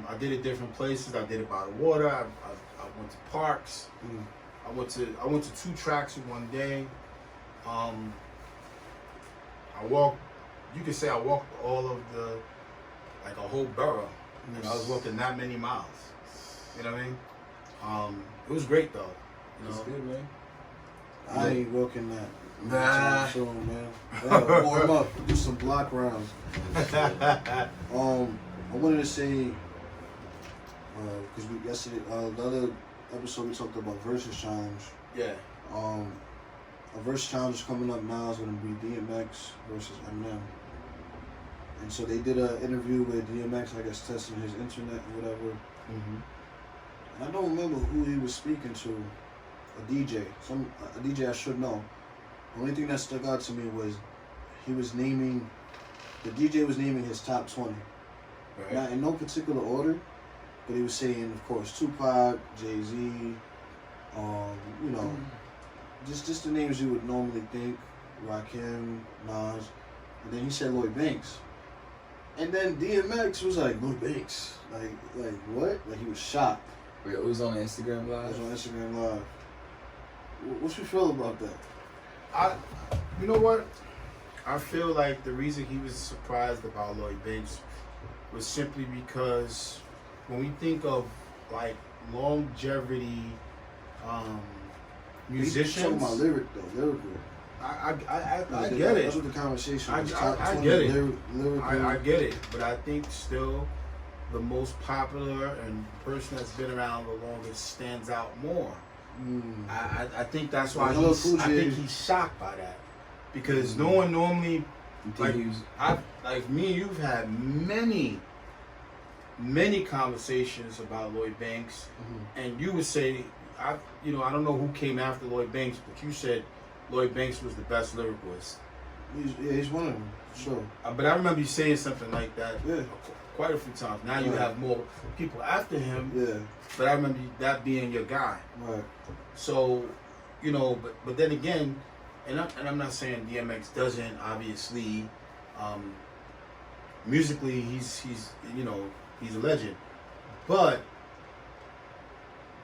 I did it different places. I did it by the water. I went to parks. I went to 2 tracks in one day. I walked. You could say I walked all of like a whole borough. And I was walking that many miles. You know what I mean? It was great though. You it's know? good, man. I ain't walking that. Nah. So, man. Yeah, warm up. Do some block rounds. I wanted to say, because yesterday, the other episode we talked about versus challenge. Yeah. A versus challenge coming up now is going to be DMX versus Eminem. And so they did an interview with DMX, I guess, testing his internet or whatever. Mm-hmm. And I don't remember who he was speaking to. A DJ. A DJ I should know. The only thing that stuck out to me was the DJ was naming his top 20. Right. Not in no particular order, but he was saying, of course, Tupac, Jay-Z, just the names you would normally think, Rakim, Nas, and then he said Lloyd Banks. And then DMX was like, Lloyd Banks? Like what? Like he was shocked. Wait, it was on Instagram It Live? was on Instagram Live. What you feel about that? You know what? I feel like the reason he was surprised about Lloyd Banks was simply because when we think of like longevity musicians, He's talking about lyrical. I get That's it. what the conversation was. I get it. Lyrical. I get it, but I think still the most popular and person that's been around the longest stands out more. I think that's why Well, Cool I J- think he's shocked by that because no one normally You think like he was, like me and you've had many conversations about Lloyd Banks, and you would say I don't know who came after Lloyd Banks, but you said Lloyd Banks was the best lyricist. He's one of them, sure. But I remember you saying something like that Yeah. quite a few times. Now you Right. have more people after him, Yeah, but I remember that being your guy. right. So, but then again, and I'm not saying DMX doesn't, obviously. Musically, he's he's a legend, but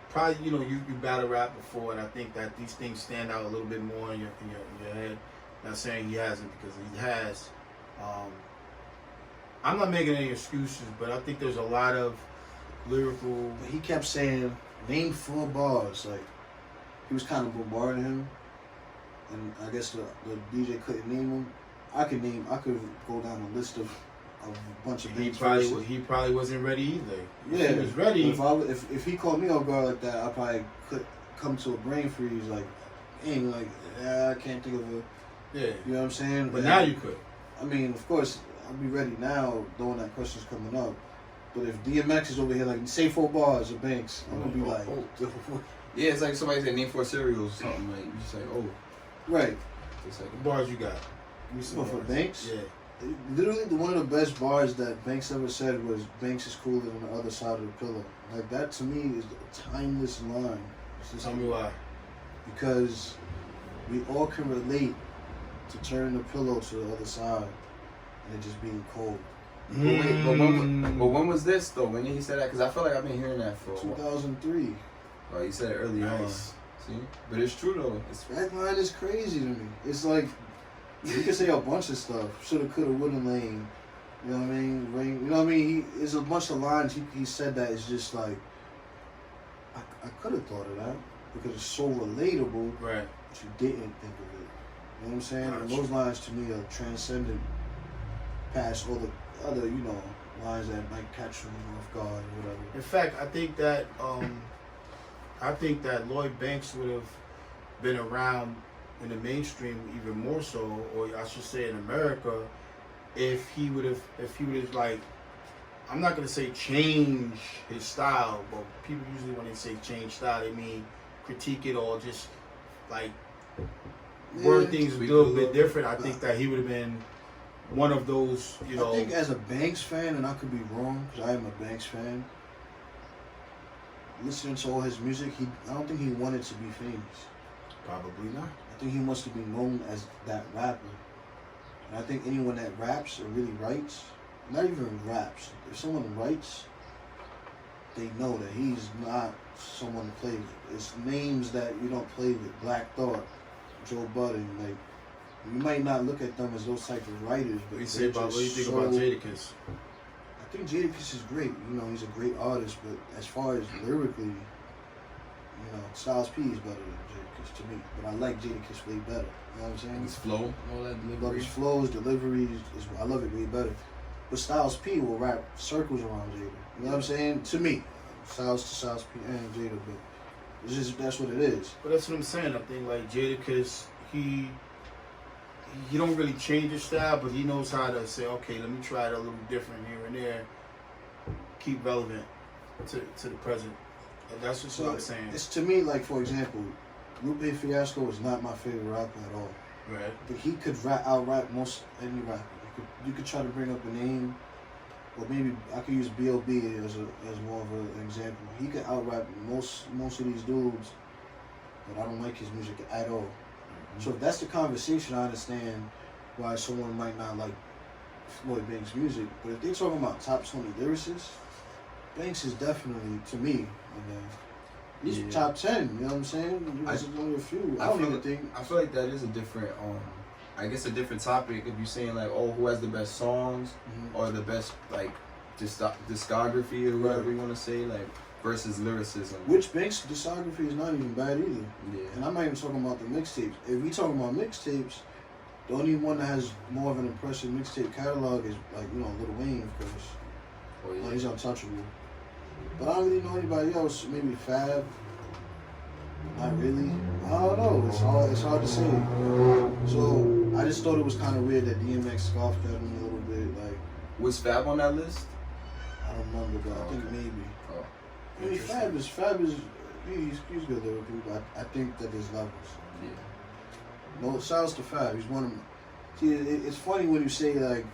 probably you battle rap before, and I think that these things stand out a little bit more in your head. Not saying he hasn't, because he has. I'm not making any excuses, but I think there's a lot of lyrical. But he kept saying, "Name 4 bars." Like he was kind of bombarding him, and I guess the DJ couldn't name them. I could go down a list of a bunch of Banks verses. He probably wasn't ready either. Yeah, if he was ready. If he called me off guard like that, I probably could come to a brain freeze. Like, I can't think of a. Yeah. You know what I'm saying? But now you could. I mean, of course, I'll be ready now, knowing that question's coming up. But if DMX is over here, like, say 4 bars of Banks, I'm gonna be like, Yeah, it's like somebody said name 4 cereals or something. Like you just like, oh, right. it's like What bars you got? Give me some What, for bars. Banks? Yeah. Literally, one of the best bars that Banks ever said was, "Banks is cooler than the other side of the pillow." Like, that to me is a timeless line. It's just Tell me why. because we all can relate to turning the pillow to the other side and it just being cold. But wait, but when was this though? When did he say that? Because I feel like I've been hearing that for a while. 2003. Oh, he said it early on. Nice. See, but it's true though. It's That line is crazy to me. It's like, you can say a bunch of stuff. Shoulda, coulda, woulda, lane. You know what I mean? Rain. You know what I mean? There's a bunch of lines he said that is just like, I could have thought of that because it's so relatable, Right. but you didn't think of it. You know what I'm saying? And Gotcha. those lines to me are transcendent past all the other, lines that might catch you off guard or whatever. In fact, I think that Lloyd Banks would have been around in the mainstream even more so, or I should say in America, if he would have like, I'm not gonna say change his style, but people usually when they say change style, they mean critique it or just like word things a tweak little it a bit little. different. I think that he would have been one of those, I think as a Banks fan, and I could be wrong because I am a Banks fan, listening to all his music, I don't think he wanted to be famous. Probably not. I think he wants to be known as that rapper. And I think anyone that raps or really writes, not even raps, if someone writes, they know that he's not someone to play with. It's names that you don't play with. Black Thought, Joe Budden, like, you might not look at them as those type of writers, but What do you think about Jadakiss? I think Jadakiss is great. He's a great artist, but as far as lyrically, Styles P is better than Jadakiss to me. But I like Jadakiss way better. You know what I'm saying? his flow, all that I love delivery. his flows, deliveries. I love it way better. But Styles P will wrap circles around Jada. You know what I'm saying? To me, Styles to Styles P and Jada, but it's just that's what it is. But that's what I'm saying. I think like Jadakiss, he don't really change his style, but he knows how to say, okay, let me try it a little different here and there, keep relevant to the present. And that's just what I'm saying. It's to me like, for example, Lupe Fiasco is not my favorite rapper at all. Right. But he could out rap most any rapper. You could try to bring up a name, or maybe I could use B.O.B. as more of an example. He could out rap most of these dudes, but I don't like his music at all. Mm-hmm. So if that's the conversation, I understand why someone might not like Lloyd Banks' music. But if they're talking about top 20 lyricists, Banks is definitely, to me, he's top 10. You know what I'm saying? There's only a few. I don't even think. I feel like that is a different, I guess a different topic. If you're saying like, oh, who has the best songs or the best like discography or whatever you want to say, like versus lyricism. Which Banks' discography is not even bad either. Yeah. And I'm not even talking about the mixtapes. If we talking about mixtapes, the only one that has more of an impressive mixtape catalog is like Lil Wayne, of course. Oh yeah. He's untouchable. But I don't really know anybody else. Maybe Fab. Not really. I don't know. It's hard to say. So I just thought it was kind of weird that DMX scoffed at him a little bit. Like, Was Fab on that list? I don't remember, but I think maybe. Oh. I mean, Fab is he's good lyrically, but I think that there's levels. Yeah. No, shouts to Fab. He's one of them. See, it's funny when you say like,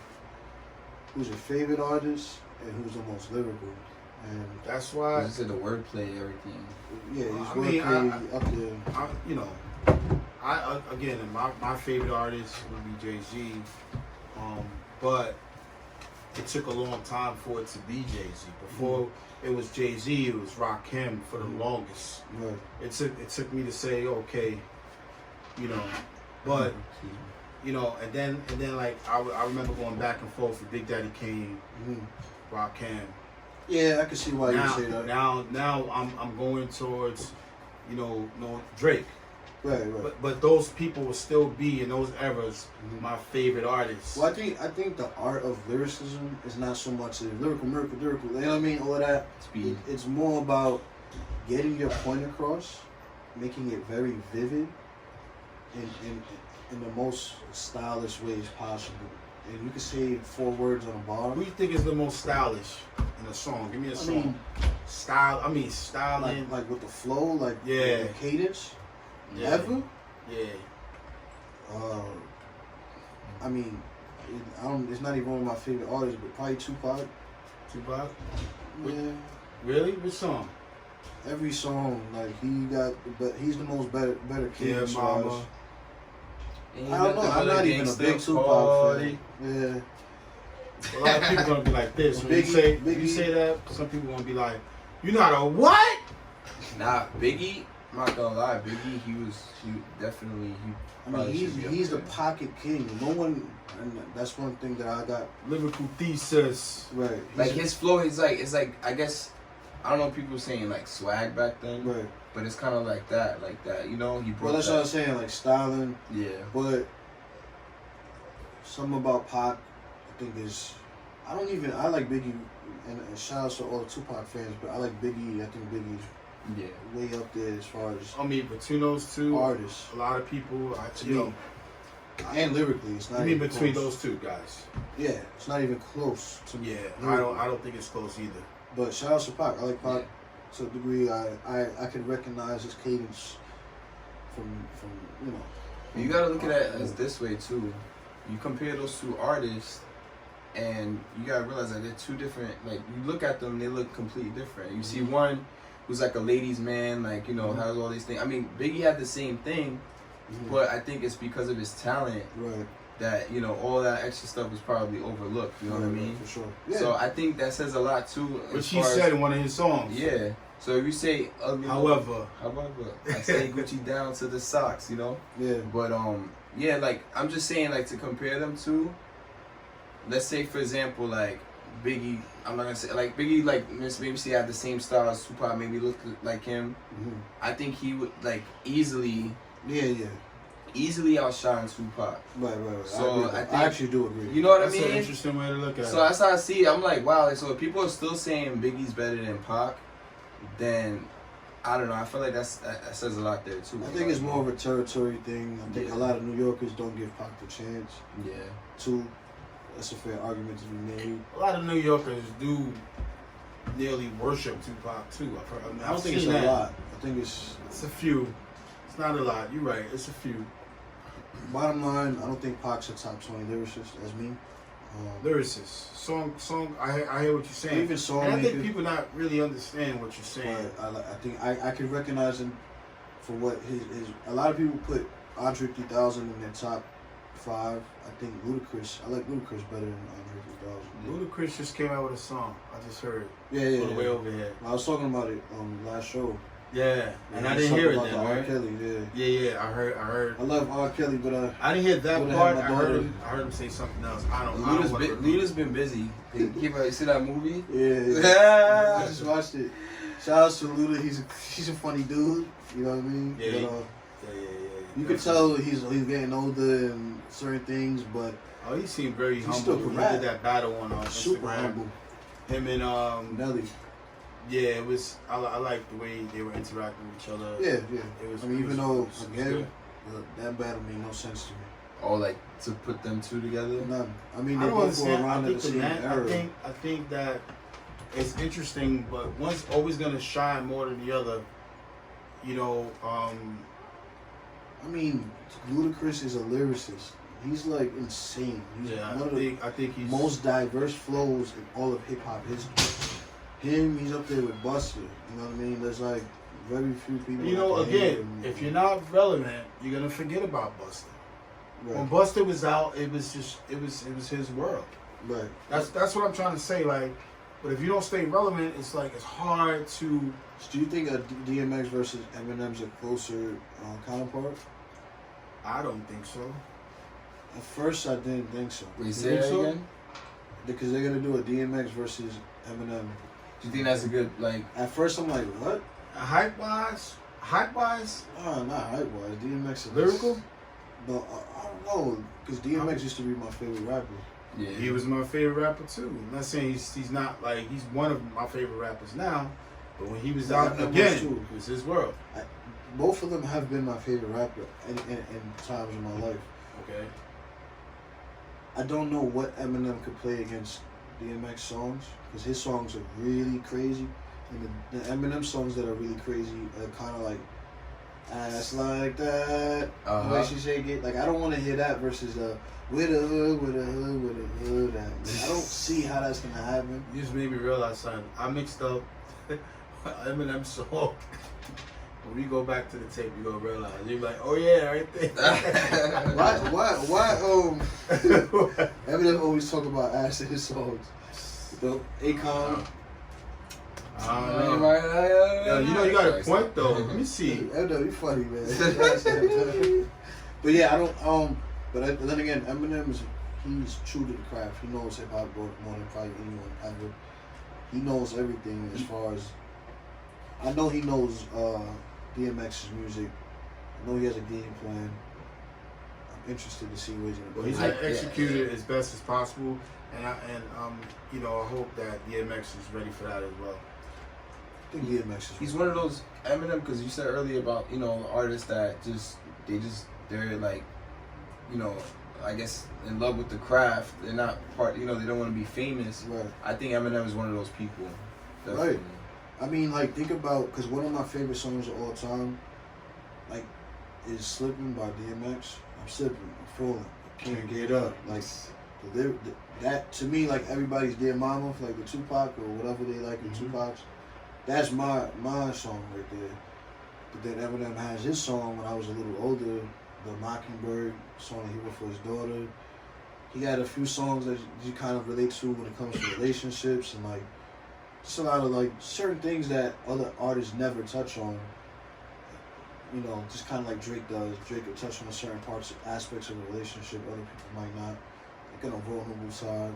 who's your favorite artist and who's the most lyrical, and That's why. You said the wordplay, everything. yeah, he's I mean, wordplay up there. again, my favorite artist would be Jay-Z, but it took a long time for it to be Jay-Z. Before it was Jay-Z, it was Rakim for the longest. Right. It took me to say, okay, you know, but you know, and then like I remember going back and forth with Big Daddy Kane, Rakim. Yeah, I can see why you say that. Now I'm going towards, you know, Drake. Right. But those people will still be in those eras my favorite artists. Well, I think the art of lyricism is not so much lyrical, you know what I mean, all of that. Speed. It's more about getting your point across, making it very vivid, in the most stylish ways possible. And you can say 4 words on a bar. Who do you think is the most stylish in a song? Give me a song. Styling. Like with the flow, like Yeah. the cadence. Yeah. Ever? Yeah. I mean, it's not even one of my favorite artists, but probably Tupac. Tupac? Yeah. Really? Which song? Every song, like he's the most better Yeah, cadence. Mama. I don't know. I'm not even a big Tupac fan. Yeah. A lot of people gonna be like this when Biggie, you say that. Some people gonna be like, "You're not a what?" Nah, Biggie. I'm not gonna lie, Biggie. I mean, he's the pocket king. No one, and that's one thing that I got. Lyrical thesis. Right. Like his flow is like, it's like, I guess, I don't know, people were saying like swag back then. Right. But it's kind of like that, you know. He brought Well, that's what I was saying, like styling. Yeah. But something about Pac, I think is, I like Biggie, and shout out to all the Tupac fans, but I like Biggie. I think Biggie's way up there as far as I mean, between those two artists. a lot of people, And lyrically, it's not. I mean, even between close. those two guys. Yeah, it's not even close to me. Yeah, I don't think it's close either. But shout out to Pac. I like Pac to a degree. I can recognize his cadence from you know. You gotta look at it as this way too. You compare those two artists, and you gotta realize that they're two different. Like you look at them, they look completely different. You see one who's like a ladies' man, like, you know, has all these things. I mean, Biggie had the same thing, but I think it's because of his talent that, you know, all that extra stuff was probably overlooked. You know what I mean? For sure. Yeah. So I think that says a lot too. Which he said in one of his songs. Yeah. So if you say ugly, however, I say Gucci down to the socks, you know. Yeah. But yeah, like I'm just saying, like to compare them to. Let's say, for example, like Biggie. I'm not gonna say like Biggie, like maybe say had the same style as Tupac, maybe look like him. I think he would like easily outshine Tupac. Right. So I actually do agree. You know what that's I mean? an interesting way to look at it. So that's how I see it. I'm like, wow. Like, so if people are still saying Biggie's better than Pac, then I don't know. I feel like that says a lot there too. I think it's more of a territory thing. I think a lot of New Yorkers don't give Pac the chance. Yeah. Too. That's a fair argument to be made. A lot of New Yorkers do nearly worship Tupac too. I don't think it's a lot. I think it's a few. It's not a lot. You're right. It's a few. Bottom line, I don't think Pac's a top 20 lyricist as me. Lyricist, song. I hear what you're saying. Even song. And I think people not really understand what you're saying. But I think I can recognize him for what his. A lot of people put Andre 3000 in their top 5. I think Ludacris. I like Ludacris better than Andre 3000. Ludacris just came out with a song. I just heard it. Yeah. On the way over here. I was talking about it on the last show. Yeah, and I didn't hear it then, R. right? Kelly, Yeah, I heard. I love R. Kelly, but I didn't hear that would've part. had I my heard daughter. him say something else. I don't Luda's been busy. You see that movie? Yeah. I just watched it. Shout out to Luda. He's a funny dude. You know what I mean? Yeah. But, Yeah. You can tell he's getting older and certain things, but he seemed very humble. still When can he rap. did that battle on super Instagram. humble. Him and Nelly. Yeah, it was. I liked the way they were interacting with each other. Yeah. It was. I mean, it even was- though it was again, good. that battle made no sense to me. Or like to put them two together. None. I mean, I they don't both were understand. around I at the think, same era. I think that it's interesting, but one's always gonna shine more than the other. You know. I mean, Ludacris is a lyricist. He's like insane. He's one of the I think he's most diverse flows in all of hip hop history. He's up there with Busta. You know what I mean? There's like very few people. You know, that can hate again, him. if you're not relevant, you're gonna forget about Busta. When right, Busta was out, it was his world. right. That's what I'm trying to say. Like, but if you don't stay relevant, it's like it's hard to. Do you think a DMX versus Eminem's a closer counterpart? I don't think so. At first, I didn't think so. Wait, say think that so? again? Because they're gonna do a DMX versus Eminem. Do you think that's a good, like, At first, I'm like, what? Hype wise, Oh, not hype wise. DMX is lyrical. No, I don't know. Because DMX used to be my favorite rapper. yeah. He was my favorite rapper too. I'm not saying he's not like he's one of my favorite rappers now, but when he was Yeah, out that was again, true. it was his world. Both of them have been my favorite rapper in times in my life. Okay. I don't know what Eminem could play against DMX songs because his songs are really crazy, and the Eminem songs that are really crazy are kind of like ass like that, the way she shake it. Like I don't want to hear that versus with a hood, with a hood, with a hood. Like, I don't see how that's gonna happen. You just made me realize something. I mixed up Eminem song. When we go back to the tape, you gonna realize you're like, oh yeah, right there. Why? Eminem always talk about ass in his songs. The Akon. I don't know. Yo, you know you got a point though. Let me see. Eminem, you funny man. But yeah, I don't. But then again, Eminem he's true to the craft. He knows hip hop more than probably anyone ever. He knows everything as far as. I know he knows DMX's music. I know he has a game plan. I'm interested to see what he's Well, gonna he's play. gonna execute it as best as possible, and you know, I hope that DMX is ready for that as well. I think DMX is. He's one of those Eminem, because you said earlier about, you know, artists that they're like, you know, I guess in love with the craft. They're not part, you know, they don't want to be famous. Right. I think Eminem is one of those people. Definitely. Right. I mean, like, think about, because one of my favorite songs of all time, like, is Slippin' by DMX. I'm slipping, I'm falling, I can't get up. Like, that, to me, like, everybody's Dear Mama, like the Tupac or whatever they like in Tupac's, that's my song right there. But then Eminem has his song when I was a little older, the Mockingbird song that he wrote for his daughter. He had a few songs that you kind of relate to when it comes to relationships and, like, just a lot of like certain things that other artists never touch on. You know, just kind of like Drake does. Drake will touch on certain aspects of a relationship other people might not. Like on a vulnerable side.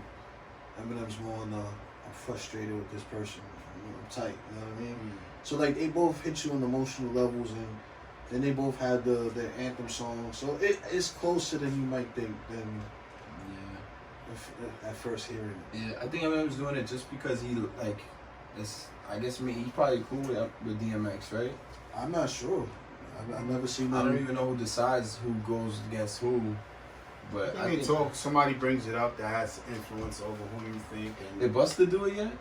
Eminem's more on the I'm frustrated with this person. I'm tight. You know what I mean? So like they both hit you on emotional levels, and then they both had their anthem song. So it's closer than you might think than at first hearing it. Yeah, I think Eminem's doing it just because he like. I guess he's probably cool with DMX, right? I'm not sure. I've never seen. I don't even know who decides who goes against who, but I think somebody brings it up that has influence over who you think. And did Busta do it yet?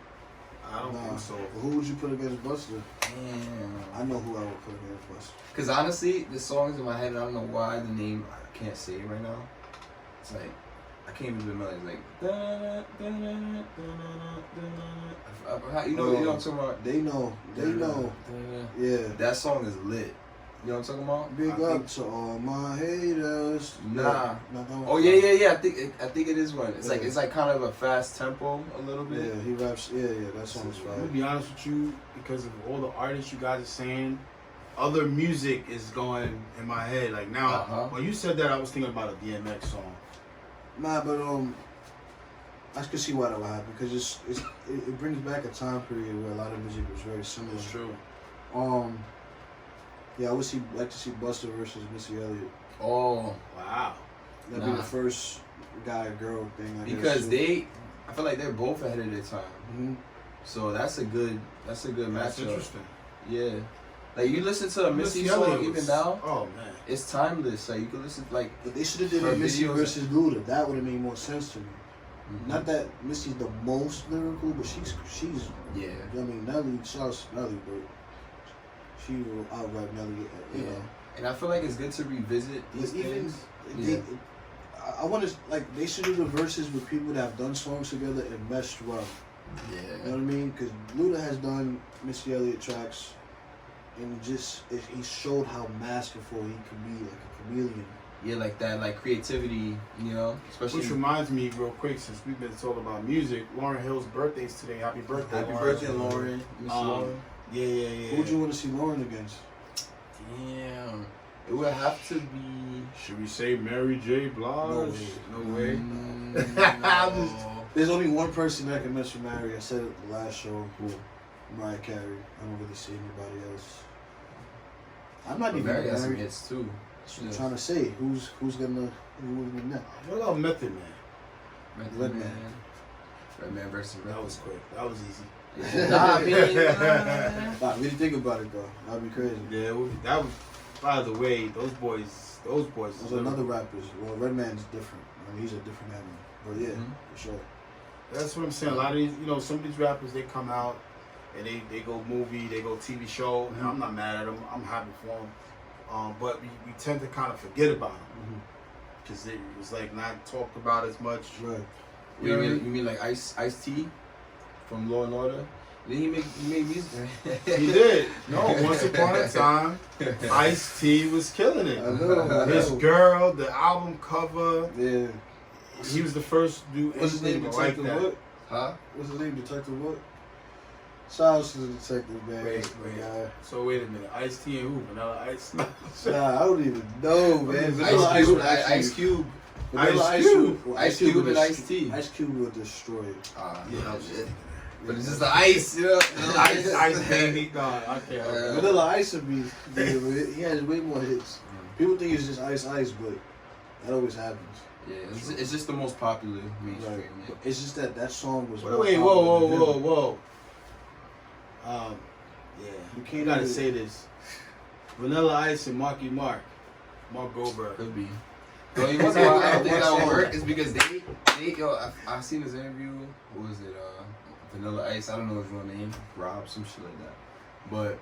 I don't think so. Who would you put against Busta? Damn. I know who I would put against Busta. Because honestly, the song's in my head, and I don't know why the name I can't say it right now. It's like I can't even remember. It's like you know what I'm talking about. They know. Yeah. That song is lit. You know what I'm talking about? Big up to all my haters. Nah. Not that one. Oh yeah. I think it is one. It's Yeah. like it's like kind of a fast tempo a little bit. Yeah, he raps. Yeah. That song is I'm gonna fire. be honest with you, because of all the artists you guys are saying, other music is going in my head. Like now, when you said that, I was thinking about a DMX song. Nah, but I can see why that would happen because it brings back a time period where a lot of music was very similar. It's true. Yeah, I would like to see Busta versus Missy Elliott. Oh Wow. That'd be the first guy-girl thing. I because guess, I feel like they're both ahead of their time. Mm-hmm. So that's a good That's matchup. interesting. Yeah, like you listen to a Missy song even now, Oh man. it's timeless. Like you can listen like. But they should have did Her a Missy videos- versus Luda. That would have made more sense to me. Not that Missy's the most lyrical, but she's. Yeah. I mean, Nelly, shouts Nelly, but she will outright Nelly. You know. And I feel like it's good to revisit these Even things. I want to like they should do the verses with people that have done songs together and meshed well. You know Yeah. what I mean? Because Luda has done Missy Elliott tracks. and he showed how masterful he could be, like a chameleon. Yeah, like that, like creativity, you know, especially. Which reminds me, real quick, since we've been talking about music, Lauryn Hill's birthday's today. Happy birthday, Happy Lauryn. birthday, Lauren. Miss Lauren. Yeah. Who would you want to see Lauren against? Damn, it would have to be. Should we say Mary J. Blige? No way. No. There's only one person that can mention Mary. I said it the last show. Who? Mariah Carey. I don't really see anybody else. I'm not even Mary has some married. hits too. I'm trying to say who's gonna win that. What about Method Man? Redman. Redman versus Redman. That was quick. That was easy. Yeah. Nah, I mean, Nah, really think about it though. That'd be crazy. Yeah, that was. By the way, those boys. There's another rappers. Well, Redman's different. I mean, he's a different animal. But yeah, for sure. That's what I'm saying. A lot of these, some of these rappers, they come out and they go movie, they go TV show, and I'm not mad at them. I'm happy for them. But we tend to kind of forget about them because it was like not talked about as much. Right. You mean like Ice-T from Law and Order? Did he made music? He did. No, once upon a time, Ice-T was killing it. I know. His girl, the album cover. Yeah. He was the first to do What's his name? anything like Detective that. what? Huh? What's his name? Detective what? Shout out to the detective, man. Wait. So wait a minute. Ice-T and who? Vanilla Ice? Nah, I don't even know, man. Vanilla Ice Cube. actually- Ice Cube. Vanilla Ice Cube. Well, Ice Cube would and dest- Ice-T. Ice Cube would destroy it. Yeah, I was just thinking But it's just the ice, you know? Ice baby. No, I can't. Vanilla Ice would be. He has way more hits. People think it's just Ice, but that always happens. Yeah, it's just the most popular mainstream. Right. Yeah. It's just that song was. Wait, more popular than him. whoa. Yeah, You can't you gotta even- say this. Vanilla Ice and Mark Goldberg. Could be. The only reason why I don't think that would work is because I've seen his interview. What was it? Vanilla Ice. I don't know his real name. Rob, some shit like that. But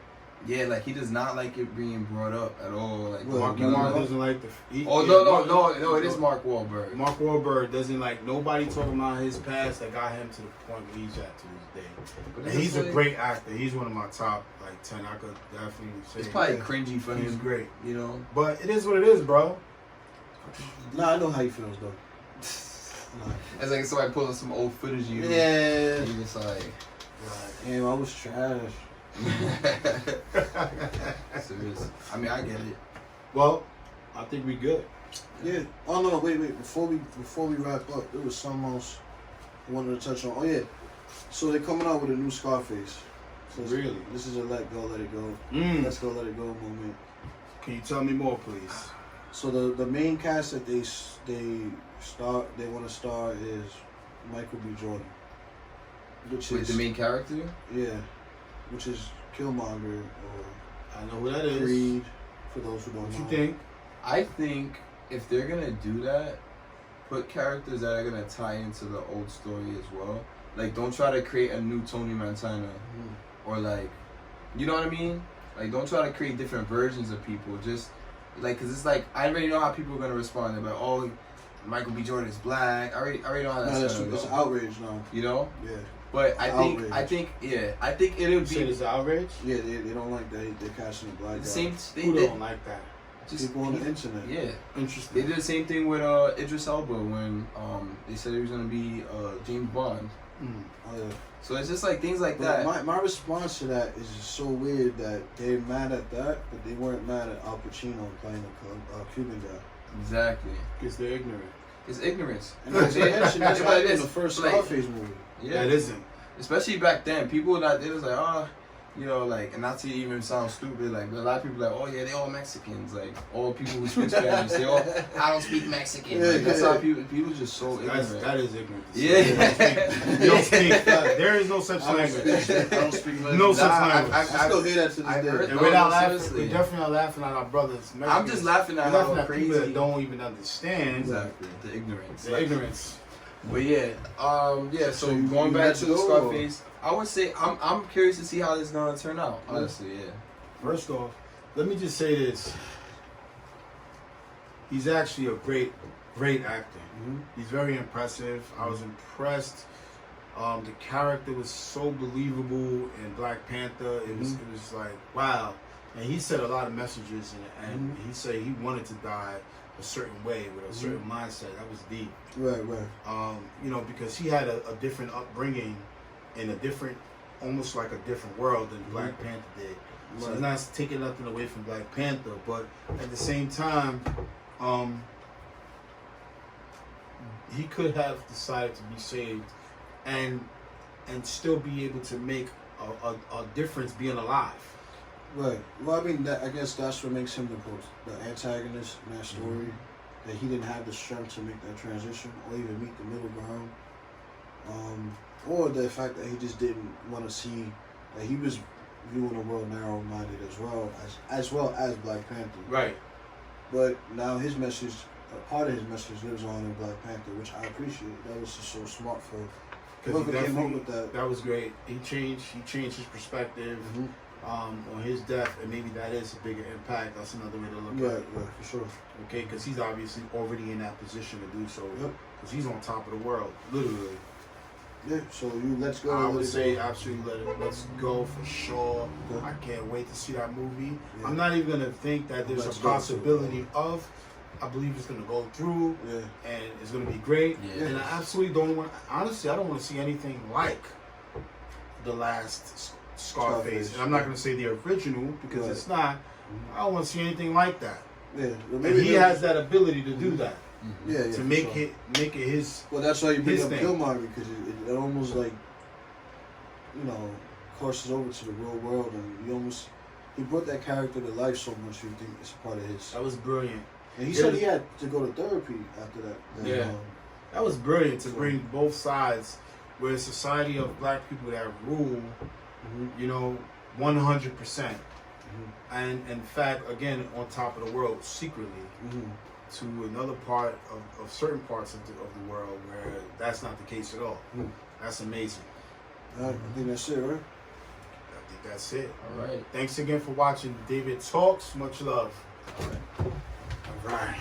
yeah, like he does not like it being brought up at all. Like Well, Marky Vanilla Mark Ice? doesn't like the. No, it is Mark Wahlberg. Mark Wahlberg doesn't like nobody talking about his past that got him to the point where he's at to this day. But And it's he's a like- great actor. He's one of my top 10. I could definitely say. It's probably Yeah. cringy for He's him, great, you know. but it is what it is, bro. Nah, I know how he feels though. Nah. It's like somebody pulling some old footage of you. Yeah. And you just like. Damn, I was trash. Serious. I mean, I get it. Well, I think we good. Yeah. Oh no, wait. Before we wrap up, there was something else I wanted to touch on. Oh yeah. So they're coming out with a new Scarface. So Really? This is a let go, let it go. Let's go, let it go moment. Can you tell me more, please? So the main cast that they want to star is Michael B. Jordan, which With is the main character? yeah, which is Killmonger or I know who that is. Creed. For those who don't What know. you think? I think if they're gonna do that, put characters that are gonna tie into the old story as well. Like, don't try to create a new Tony Montana, or like, you know what I mean? Like, don't try to create different versions of people. Just like, cause it's like I already know how people are gonna respond. They're like, oh, Michael B. Jordan is black. I already know how No, that's that's gonna it's go. outrage now. You know? Yeah, But I think it'll You said be it's outrage? yeah, they don't like that they're casting a black guy. the same. Who They don't like that? just People on the internet. Yeah. They Interesting. did the same thing with Idris Elba when they said he was gonna be James Bond. Oh, yeah. So it's just like things like But that. my response to that is just so weird that they're mad at that, but they weren't mad at Al Pacino playing a Cuban guy. Exactly. Because they're ignorant. It's ignorance. And as you mentioned, that's Yeah, why it in is. the first Like- Scarface movie. Yeah. That isn't. Especially back then, people that they was like, oh, you know, like, and not to even sound stupid, like, but a lot of people like, oh yeah, they all Mexicans, like, all people who speak Spanish, they all, I don't speak Mexican. Like, that's how people just so ignorant. That is ignorant. Yeah. You don't speak. There is no such language. I don't speak No such language. I still hear that to this I've day. heard- And we're not No, laughing. seriously. We're definitely not laughing at our brothers. I'm just laughing at We're how laughing at crazy. people that don't even understand Exactly. The ignorance. the ignorance. But yeah, yeah. So So you- going you back let to it the go, Scarface, I would say I'm curious to see how this is gonna turn out. Honestly, yeah. First off, let me just say this. He's actually a great actor. He's very impressive. I was impressed. The character was so believable in Black Panther. It was like, wow. And he said a lot of messages, and he said he wanted to die a certain way with a certain mindset. That was deep. Right, right. You know, because he had a different upbringing in a different, almost like a different world than Black Panther did. So Right. it's not taking nothing away from Black Panther, but at the same time, he could have decided to be saved and still be able to make a difference being alive. Right. Well, I mean, I guess that's what makes him the antagonist in that story. That he didn't have the strength to make that transition or even meet the middle ground. Or the fact that he just didn't want to see that he was viewing the world narrow-minded as well as Black Panther. Right. But now his message, part of his message lives on in Black Panther, which I appreciate. That was just so smart for whoever came up with that. That was great. He changed his perspective on his death, and maybe that is a bigger impact. That's another way to look at it. Right, for sure. Okay, because he's obviously already in that position to do so. Yep. Because he's on top of the world, literally. Yeah, so let's go. I would say absolutely let's go for sure. Okay. I can't wait to see that movie. Yeah. I'm not even gonna think that there's Let's a go possibility of. I believe it's gonna go through, Yeah. and it's gonna be great. Yeah. And I absolutely don't want. Honestly, I don't want to see anything like the last Scarface. And I'm not gonna say the original because Right. it's not. I don't want to see anything like that. Yeah. Well, And he has that ability to do that, Yeah, to for make sure. it his. Well, that's why you bring his up thing. Killmonger, because it almost like, crosses over to the real world, and he brought that character to life so much. You think it's part of his. That was brilliant. And he said he had to go to therapy after that. Yeah. That was brilliant to bring both sides, where a society of Black people that rule, 100%, and in fact, again, on top of the world, secretly, to another part of certain parts of the world where that's not the case at all. That's amazing. I think that's it, right? I think that's it. All right. Thanks again for watching David Talks. Much love. All right. All right.